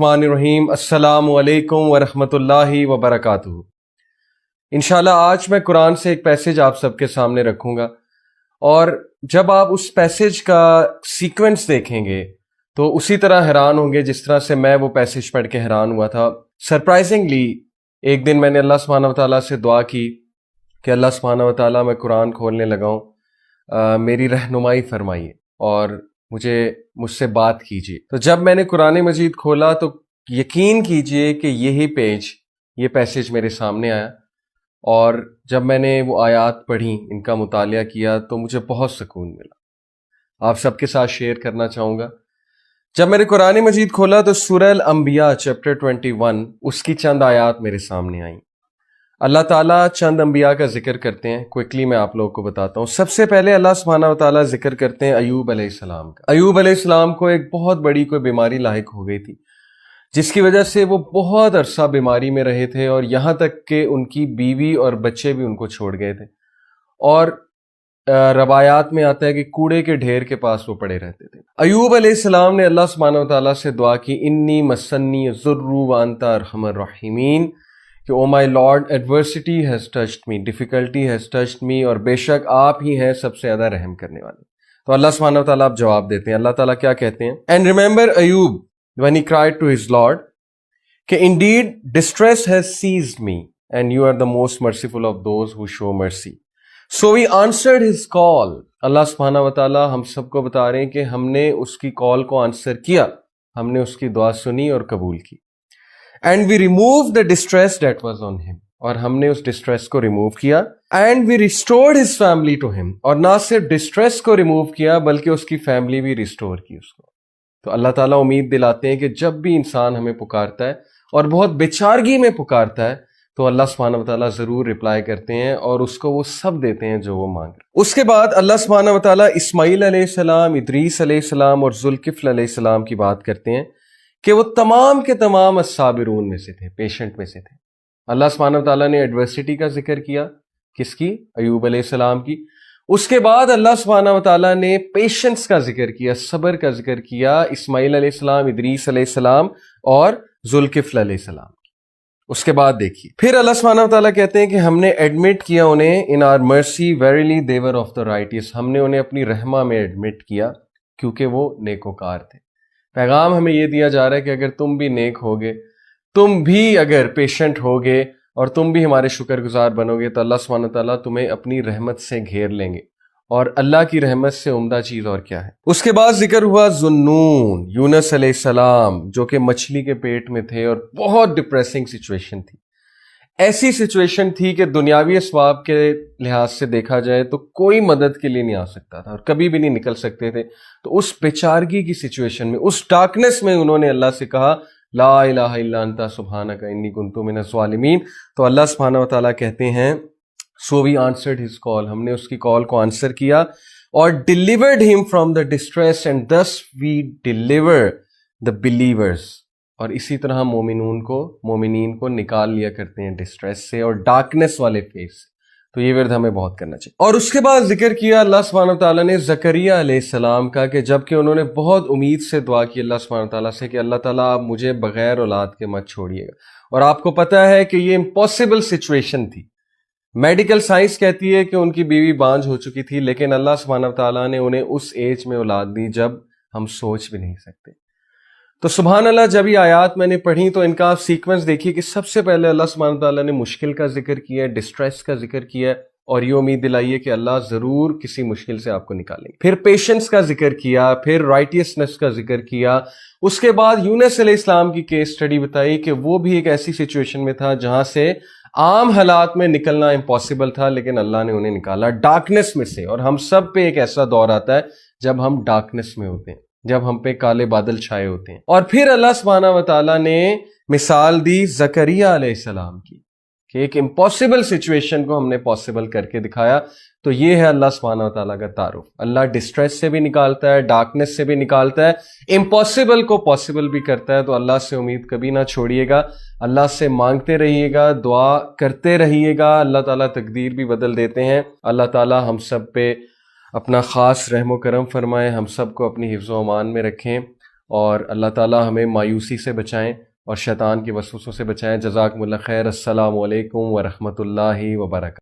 बिस्मिल्लाहिर्रहमानिर्रहीम। अस्सलामु अलैकुम वरहमतुल्लाहि वबरकातुहू। इंशाल्लाह आज मैं कुरान से एक पैसेज आप सबके सामने रखूंगा, और जब आप उस पैसेज का सीक्वेंस देखेंगे तो उसी तरह हैरान होंगे जिस तरह से मैं वो पैसेज पढ़ के हैरान हुआ था। सरप्राइजिंगली एक दिन मैंने अल्लाह सुब्हानहू व तआला से दुआ की कि अल्लाह सुब्हानहू व तआला मैं कुरान खोलने लगा हूँ, मेरी रहनुमाई फरमाइए और मुझसे बात कीजिए। तो जब मैंने कुरान मजीद खोला तो यकीन कीजिए कि ये पैसेज मेरे सामने आया, और जब मैंने वो आयात पढ़ी, इनका मुतालिया किया, तो मुझे बहुत सुकून मिला। आप सबके साथ शेयर करना चाहूँगा। जब मैंने कुरान मजीद खोला तो सूरह अल-अंबिया चैप्टर 21 उसकी चंद आयात मेरे सामने आई। अल्लाह ताला चंद अंबिया का जिक्र करते हैं, क्विकली मैं आप लोगों को बताता हूँ। सबसे पहले अल्लाह सुब्हानहू व तआला जिक्र करते हैं अय्यूब अलैहिस्सलाम का। अय्यूब अलैहिस्सलाम को एक बहुत बड़ी कोई बीमारी लाहिक हो गई थी, जिसकी वजह से वो बहुत अरसा बीमारी में रहे थे, और यहाँ तक कि उनकी बीवी और बच्चे भी उनको छोड़ गए थे। और रवायात में आता है कि कूड़े के ढेर के पास वो पड़े रहते थे। अय्यूब अलैहिस्सलाम ने अल्लाह सुब्हानहू व तआला से दुआ की, इन्नी मस्सन्नी ज़ुर्रु व अंता अरहमर राहिमीन, कि O my Lord, adversity has touched me, difficulty has touched me, और बेशक आप ही हैं सबसे ज्यादा रहम करने वाले। तो अल्लाह सुब्हानहू व तआला आप जवाब देते हैं। अल्लाह ताला क्या कहते हैं? And remember Ayyub when he cried to his Lord कि indeed distress has seized me and you are the most merciful of those who show mercy, so we answered his call. Allah सुब्हानहू व तआला हम सबको बता रहे हैं कि हमने उसकी कॉल को आंसर किया, हमने उसकी दुआ सुनी और कबूल की। And we remove the distress that was on him, और हमने उस डिस्ट्रेस को रिमूव किया। And we restored his family to him, और ना सिर्फ डिस्ट्रेस को रिमूव किया बल्कि उसकी फैमिली भी रिस्टोर की उसको। तो अल्लाह ताला उम्मीद दिलाते हैं कि जब भी इंसान हमें पुकारता है और बहुत बेचारगी में पुकारता है तो अल्लाह सुब्हानहू व तआला जरूर रिप्लाई करते हैं और उसको वो सब देते हैं जो वो मांग रहे। उसके बाद अल्लाह सुब्हानहू व तआला इस्माईल अलैहिस्सलाम, इदरीस अलैहिस्सलाम और जुल्किफ्ल अलैहिस्सलाम की बात करते हैं कि वो तमाम के तमाम अस्साबिरून में से थे, पेशेंट में से थे। अल्लाह सुब्हानहू व तआला ने एडवर्सिटी का जिक्र किया, किसकी? अय्यूब अलैहिस्सलाम की। उसके बाद अल्लाह सुब्हानहू व तआला ने पेशेंस का जिक्र किया, सब्र का जिक्र किया, इस्माईल अलैहिस्सलाम, इदरीस अलैहिस्सलाम और जुल्किफ्ल अलैहिस्सलाम। उसके बाद देखिए, फिर अल्लाह सुब्हानहू व तआला कहते हैं कि हमने एडमिट किया उन्हें in our mercy, verily they were of the righteous, हमने उन्हें अपनी रहमा में एडमिट किया क्योंकि वो नेकोकार थे। पैगाम हमें यह दिया जा रहा है कि अगर तुम भी नेक होगे, तुम भी अगर पेशेंट होगे और तुम भी हमारे शुक्रगुजार बनोगे तो अल्लाह सुब्हानहू व तआला तुम्हें अपनी रहमत से घेर लेंगे। और अल्लाह की रहमत से उम्दा चीज और क्या है? उसके बाद जिक्र हुआ ज़ुन्नून, यूनुस अलैहिस्सलाम, जो कि मछली के पेट में थे और बहुत डिप्रेसिंग सिचुएशन थी। ऐसी सिचुएशन थी कि दुनियावी असबाब के लिहाज से देखा जाए तो कोई मदद के लिए नहीं आ सकता था और कभी भी नहीं निकल सकते थे। तो उस बेचारगी की सिचुएशन में, उस डार्कनेस में उन्होंने अल्लाह से कहा, ला इलाहा इल्ला अंता सुब्हानका इन्नी कुन्तु मिनज़ ज़ालिमीन। तो अल्लाह सुब्हानहू व तआला कहते हैं, so we answered his call, हमने उसकी कॉल को आंसर किया और delivered him from the distress and thus we deliver the believers. और इसी तरह मोमिनीन को निकाल लिया करते हैं डिस्ट्रेस से और डार्कनेस वाले फेस से। तो ये विर्द हमें बहुत करना चाहिए। और उसके बाद जिक्र किया अल्लाह सुब्हानहू व तआला ने ज़करिया अलैहिस्सलाम का, कि जबकि उन्होंने बहुत उम्मीद से दुआ की अल्लाह सुब्हानहू व तआला से कि अल्लाह ताला आप मुझे बगैर औलाद के मत छोड़िएगा। और आपको पता है कि ये इम्पॉसिबल सिचुएशन थी। मेडिकल साइंस कहती है कि उनकी बीवी बांझ हो चुकी थी, लेकिन अल्लाह सुब्हानहू व तआला ने उन्हें उस एज में औलाद दी जब हम सोच भी नहीं सकते। तो सुभान अल्लाह, जब ये आयात मैंने पढ़ी तो इनका आप सीक्वेंस देखिए कि सबसे पहले अल्लाह सुब्हानहू व तआला ने मुश्किल का जिक्र किया, डिस्ट्रेस का जिक्र किया और ये उम्मीद दिलाई है कि अल्लाह जरूर किसी मुश्किल से आपको निकालेंगे। फिर पेशेंस का जिक्र किया, फिर राइटियसनेस का जिक्र किया। उसके बाद यूनुस अलैहिस्सलाम की केस स्टडी बताई कि वो भी एक ऐसी सिचुएशन में था जहां से आम हालात में निकलना इम्पॉसिबल था, लेकिन अल्लाह ने उन्हें निकाला डार्कनेस में से। और हम सब पे एक ऐसा दौर आता है जब हम डार्कनेस में होते हैं, जब हम पे काले बादल छाए होते हैं। और फिर अल्लाह सुब्हानहू व तआला ने मिसाल दी ज़करिया अलैहिस्सलाम की कि एक इम्पॉसिबल सिचुएशन को हमने पॉसिबल करके दिखाया। तो ये है अल्लाह सुब्हानहू व तआला का तारुफ। अल्लाह डिस्ट्रेस से भी निकालता है, डार्कनेस से भी निकालता है, इम्पॉसिबल को पॉसिबल भी करता है। तो अल्लाह से उम्मीद कभी ना छोड़िएगा, अल्लाह से मांगते रहिएगा, दुआ करते रहिएगा। अल्लाह ताला तकदीर भी बदल देते हैं। अल्लाह ताला हम सब पे अपना ख़ास रहम व करम फरमाए, हम सब को अपनी हिफ्ज़ व अमान में रखें। اور اللہ تعالی ہمیں مایوسی سے بچائیں اور شیطان کے وسوسوں سے بچائیں۔ جزاکم اللہ خیر۔ السلام علیکم ورحمۃ اللہ وبرکاتہ۔